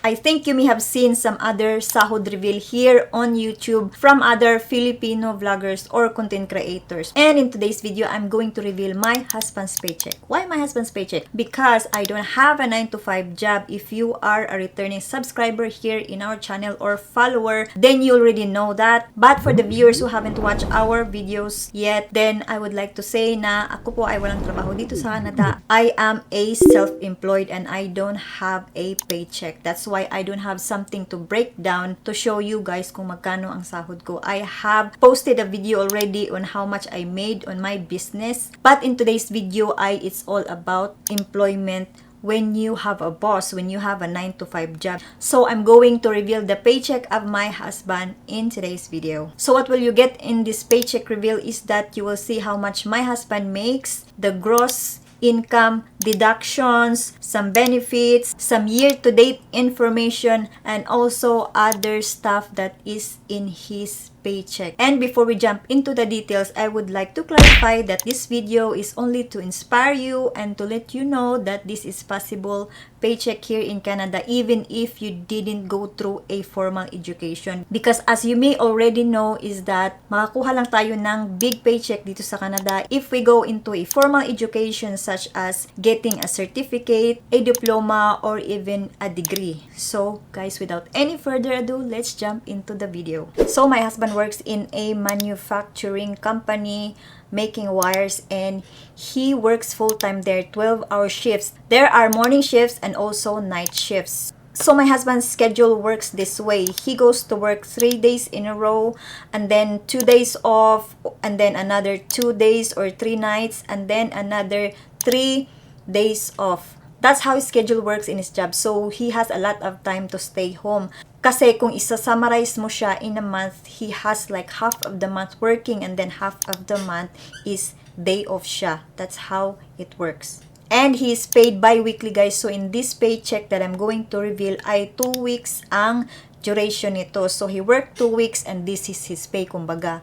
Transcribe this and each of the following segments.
I think you may have seen some other sahod reveal here on YouTube from other Filipino vloggers or content creators. And in today's video, I'm going to reveal my husband's paycheck. Why my husband's paycheck? Because I don't have a 9 to 5 job. If you are a returning subscriber here in our channel or follower, then you already know that. But for the viewers who haven't watched our videos yet, then I would like to say na ako po ay walang trabaho dito sa Canada. I am a self-employed and I don't have a paycheck. That's why I don't have something to break down to show you guys kung magkano ang sahod ko. I have posted a video already on how much I made on my business. But in today's video, it's all about employment when you have a boss, when you have a 9 to 5 job. So I'm going to reveal the paycheck of my husband in today's video. So what will you get in this paycheck reveal is that you will see how much my husband makes, the gross income, deductions, some benefits, some year-to-date information, and also other stuff that is in his paycheck. And before we jump into the details, I would like to clarify that this video is only to inspire you and to let you know that this is possible paycheck here in Canada even if you didn't go through a formal education. Because as you may already know is that makakuha lang tayo ng big paycheck dito sa Canada if we go into a formal education such as getting a certificate, a diploma, or even a degree. So guys, without any further ado, let's jump into the video. So my husband works in a manufacturing company making wires, and he works full-time there, 12-hour shifts. There are morning shifts and also night shifts. So my husband's schedule works this way. He goes to work 3 days in a row, and then 2 days off, and then another 2 days or 3 nights, and then another 3 days off. That's how his schedule works in his job. So he has a lot of time to stay home. Kasi kung isa-summarize mo siya in a month, he has like half of the month working and then half of the month is day off siya. That's how it works. And he is paid bi-weekly, guys. So in this paycheck that I'm going to reveal ay 2 weeks ang duration nito. So he worked 2 weeks and this is his pay, kumbaga.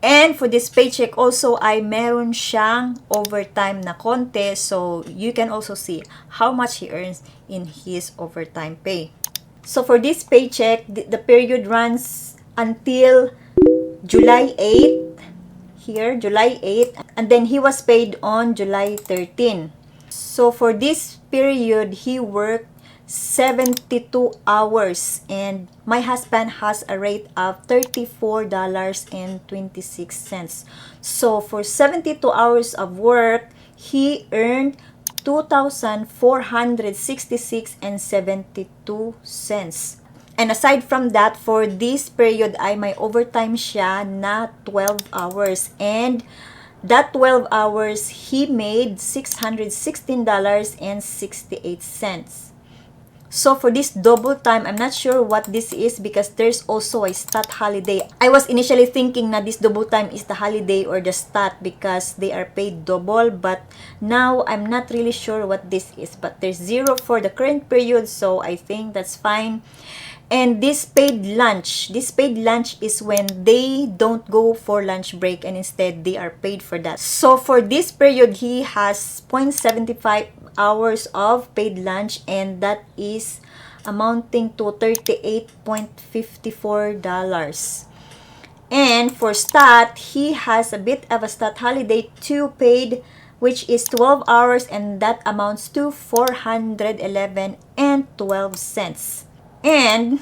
And for this paycheck also ay meron siyang overtime na konti. So you can also see how much he earns in his overtime pay. So for this paycheck, the period runs until July 8, here, July 8, and then he was paid on July 13. So for this period, he worked 72 hours, and my husband has a rate of $34.26. So for 72 hours of work, he earned $2,466.72. And aside from that, for this period ay may overtime siya na 12 hours. And that 12 hours, he made $616.68. So for this double time, I'm not sure what this is because there's also a stat holiday. I was initially thinking na this double time is the holiday or the stat because they are paid double, but now I'm not really sure what this is. But there's 0 for the current period, so I think that's fine. And this paid lunch is when they don't go for lunch break and instead they are paid for that. So for this period, he has 0.75 hours of paid lunch, and that is amounting to $38.54. And for stat, he has a bit of a stat holiday 2 paid, which is 12 hours, and that amounts to $411.12. And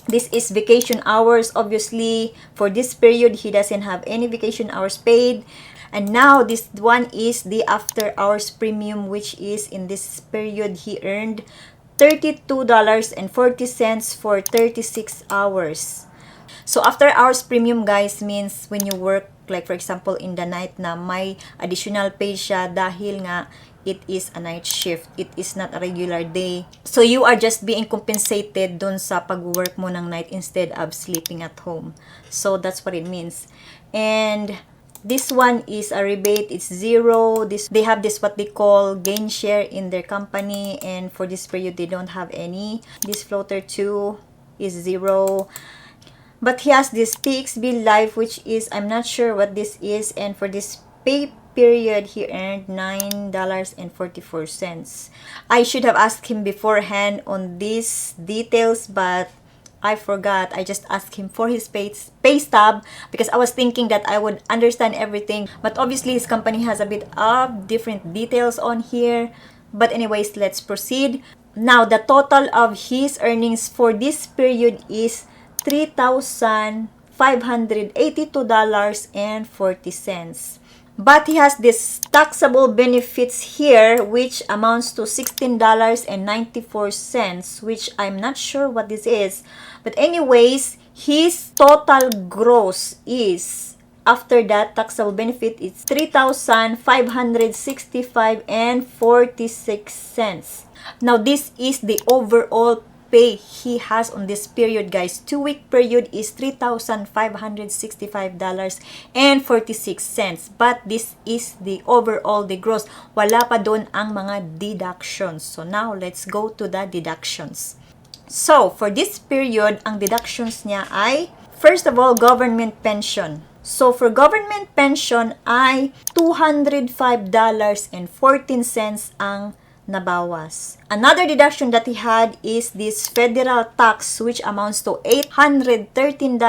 this is vacation hours. Obviously, for this period, he doesn't have any vacation hours paid. And now, this one is the after hours premium, which is in this period, he earned $32.40 for 36 hours. So, after hours premium, guys, means when you work, like for example, in the night na may additional pay siya dahil nga it is a night shift. It is not a regular day. So, you are just being compensated dun sa pag-work mo ng night instead of sleeping at home. So, that's what it means. And this one is a rebate. It's 0. They have this what they call gain share in their company. And for this period, they don't have any. This floater 2 is 0. But he has this PXB Life, which is, I'm not sure what this is. And for this pay period, he earned $9.44. I should have asked him beforehand on these details, but I forgot. I just asked him for his pay stub because I was thinking that I would understand everything. But obviously, his company has a bit of different details on here. But anyways, let's proceed. Now, the total of his earnings for this period is $3,582.40. But he has this taxable benefits here, which amounts to $16.94, which I'm not sure what this is. But anyways, his total gross is, after that taxable benefit, it's $3,565.46. Now, this is the overall pay he has on this period, guys. 2-week period is $3,565.46. But this is the overall, the gross. Wala pa doon ang mga deductions. So now, let's go to the deductions. So, for this period, ang deductions niya ay, first of all, government pension. So, for government pension ay $205.14 ang nabawas. Another deduction that he had is this federal tax, which amounts to $813.48.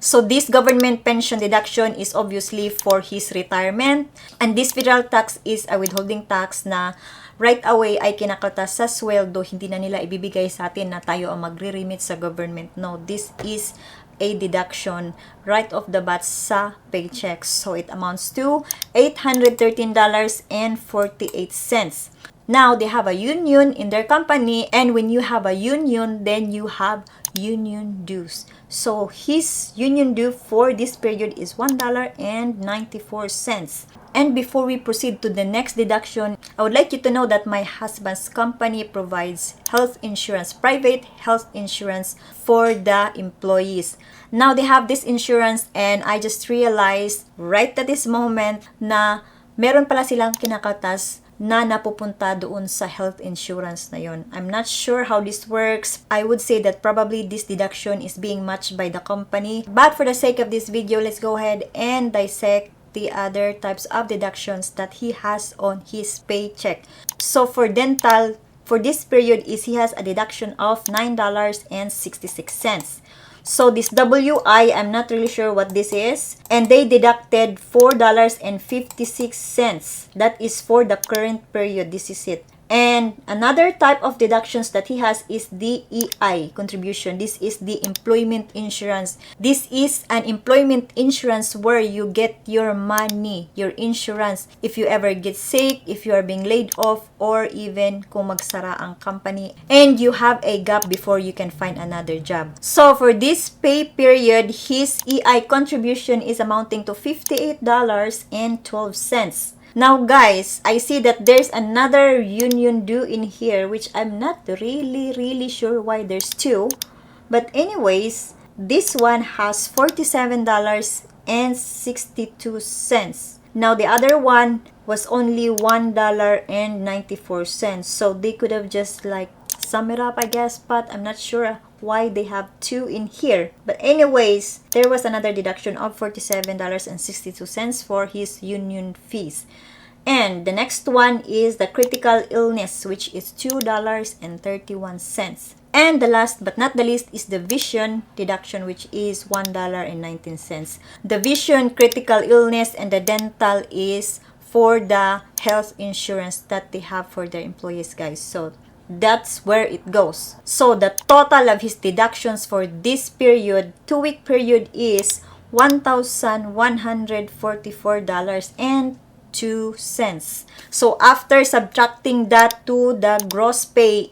So this government pension deduction is obviously for his retirement, and this federal tax is a withholding tax na right away ay kinakaltas sa sweldo, hindi na nila ibibigay sa atin na tayo ang magre-remit sa government. No, this is a deduction right off the bat sa paychecks. So it amounts to $813.48. Now, they have a union in their company, and when you have a union, then you have union dues. So his union due for this period is $1.94. And before we proceed to the next deduction, I would like you to know that my husband's company provides health insurance, private health insurance for the employees. Now, they have this insurance, and I just realized right at this moment na meron pala silang kinakaltas na napupunta doon sa health insurance na yon. I'm not sure how this works. I would say that probably this deduction is being matched by the company. But for the sake of this video, let's go ahead and dissect the other types of deductions that he has on his paycheck. So for dental, for this period is he has a deduction of $9.66. So this WI, I'm not really sure what this is. And they deducted $4.56. That is for the current period. This is it. And another type of deductions that he has is the EI contribution. This is the employment insurance. This is an employment insurance where you get your money, your insurance, if you ever get sick, if you are being laid off, or even kung magsara ang company and you have a gap before you can find another job. So for this pay period, his EI contribution is amounting to $58.12. Now guys, I see that there's another union due in here, which I'm not really sure why there's two. But anyways, this one has $47.62. Now the other one was only $1.94. So they could have just like sum it up, I guess, but I'm not sure why they have two in here. But anyways, there was another deduction of $47.62 for his union fees. And the next one is the critical illness, which is $2.31. And the last but not the least is the vision deduction, which is $1.19. The vision, critical illness, and the dental is for the health insurance that they have for their employees, guys. So that's where it goes. So the total of his deductions for this period, 2-week period, is $1,144.02. So after subtracting that to the gross pay,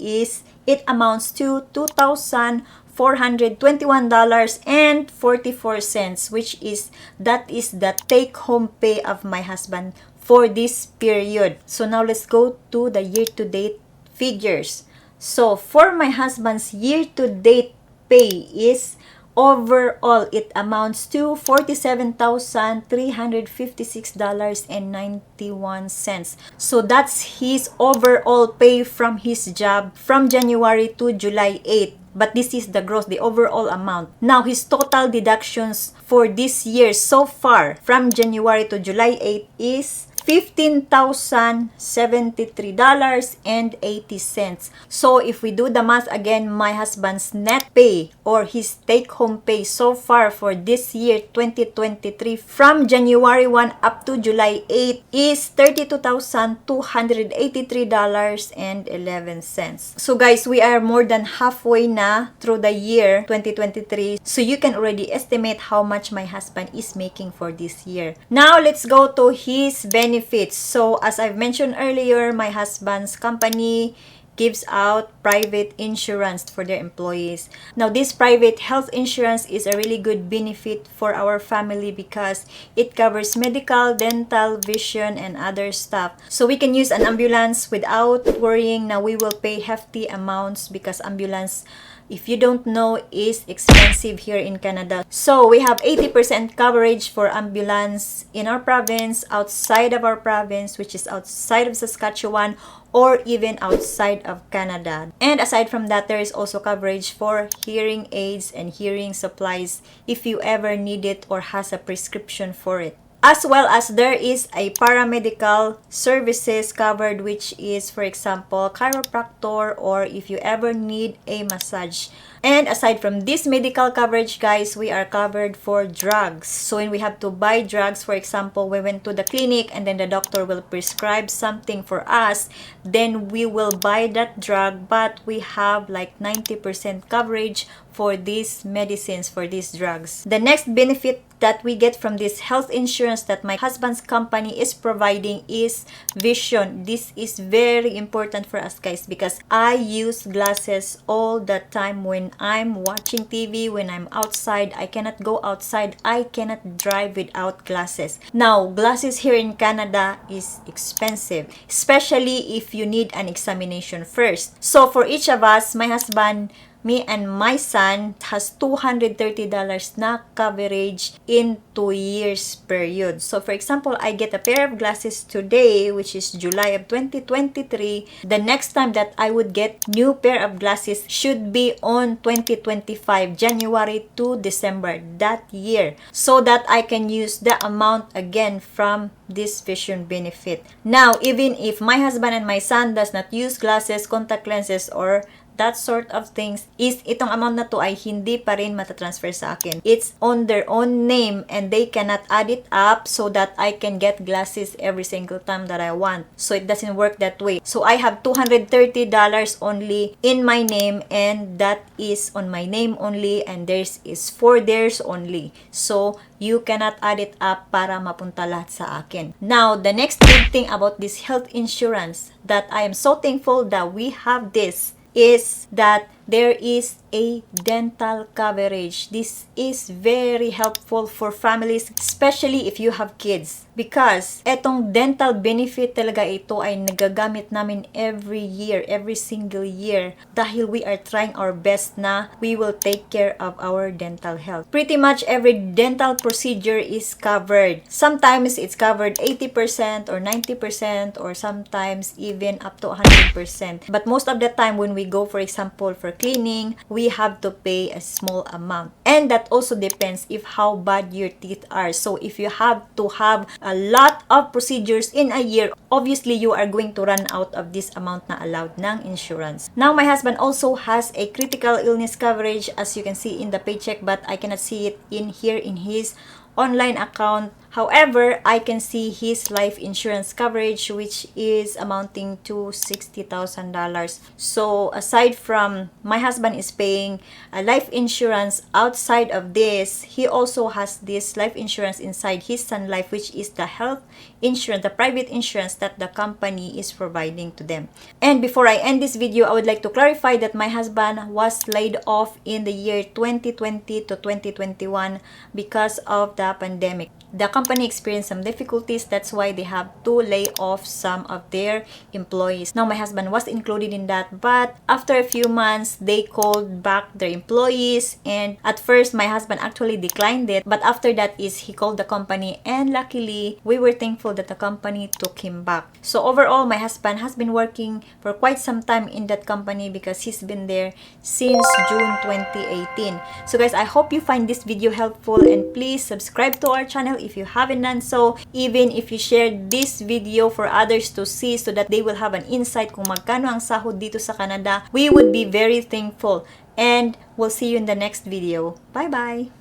it amounts to $2,421.44, which is the take-home pay of my husband for this period. So now let's go to the year-to-date figures. So for my husband's year-to-date pay is overall it amounts to $47,356.91. So that's his overall pay from his job from January to July 8. But this is the gross, the overall amount. Now, his total deductions for this year so far, from January to July 8, is $15,073.80. So, if we do the math again, my husband's net pay or his take-home pay so far for this year, 2023, from January 1 up to July 8 is $32,283.11. So, guys, we are more than halfway na through the year 2023. So, you can already estimate how much my husband is making for this year. Now, let's go to his benefits. So, as I've mentioned earlier, my husband's company gives out private insurance for their employees. Now, this private health insurance is a really good benefit for our family because it covers medical, dental, vision, and other stuff. So, we can use an ambulance without worrying na we will pay hefty amounts because ambulance, if you don't know, is expensive here in Canada. So, we have 80% coverage for ambulance in our province, outside of our province, which is outside of Saskatchewan, or even outside of Canada. And aside from that, there is also coverage for hearing aids and hearing supplies if you ever need it or has a prescription for it. As well as there is a paramedical services covered, which is, for example, chiropractor, or if you ever need a massage. And aside from this medical coverage, guys, we are covered for drugs. So when we have to buy drugs, for example, we went to the clinic and then the doctor will prescribe something for us, then we will buy that drug, but we have like 90% coverage for these medicines, for these drugs. The next benefit that we get from this health insurance that my husband's company is providing is vision. This is very important for us, guys, because I use glasses all the time when I'm watching TV, when I'm outside. I cannot go outside. I cannot drive without glasses. Now, glasses here in Canada is expensive, especially if you need an examination first. So for each of us, my husband, me and my son has $230 na coverage in 2 years period. So for example, I get a pair of glasses today, which is July of 2023. The next time that I would get new pair of glasses should be on 2025, January to December that year, so that I can use the amount again from this vision benefit. Now, even if my husband and my son does not use glasses, contact lenses, or that sort of things, is itong amount na to ay hindi pa rin matatransfer sa akin. It's on their own name and they cannot add it up so that I can get glasses every single time that I want. So it doesn't work that way. So I have $230 only in my name, and that is on my name only, and theirs is for theirs only. So you cannot add it up para mapunta lahat sa akin. Now, the next big thing about this health insurance that I am so thankful that we have this is that there is a dental coverage. This is very helpful for families, especially if you have kids. Because etong dental benefit talaga ito ay nagagamit namin every year, every single year. Dahil we are trying our best na we will take care of our dental health. Pretty much every dental procedure is covered. Sometimes it's covered 80% or 90% or sometimes even up to 100%. But most of the time when we go, for example, for cleaning, we have to pay a small amount. And that also depends if how bad your teeth are. So if you have to have a lot of procedures in a year, obviously you are going to run out of this amount na allowed ng insurance. Now, my husband also has a critical illness coverage, as you can see in the paycheck, but I cannot see it in here in his online account. However, I can see his life insurance coverage, which is amounting to $60,000. So, aside from my husband is paying a life insurance outside of this, he also has this life insurance inside his Sun Life, which is the health insurance, the private insurance that the company is providing to them. And before I end this video, I would like to clarify that my husband was laid off in the year 2020 to 2021 because of the pandemic. the company experienced some difficulties. That's why they have to lay off some of their employees. Now, my husband was included in that, but after a few months, they called back their employees, and at first, my husband actually declined it, but after that is he called the company, and luckily, we were thankful that the company took him back. So overall, my husband has been working for quite some time in that company because he's been there since June 2018. So guys, I hope you find this video helpful, and please subscribe to our channel if you haven't done so. Even if you share this video for others to see so that they will have an insight kung magkano ang sahod dito sa Canada, we would be very thankful. And we'll see you in the next video. Bye-bye!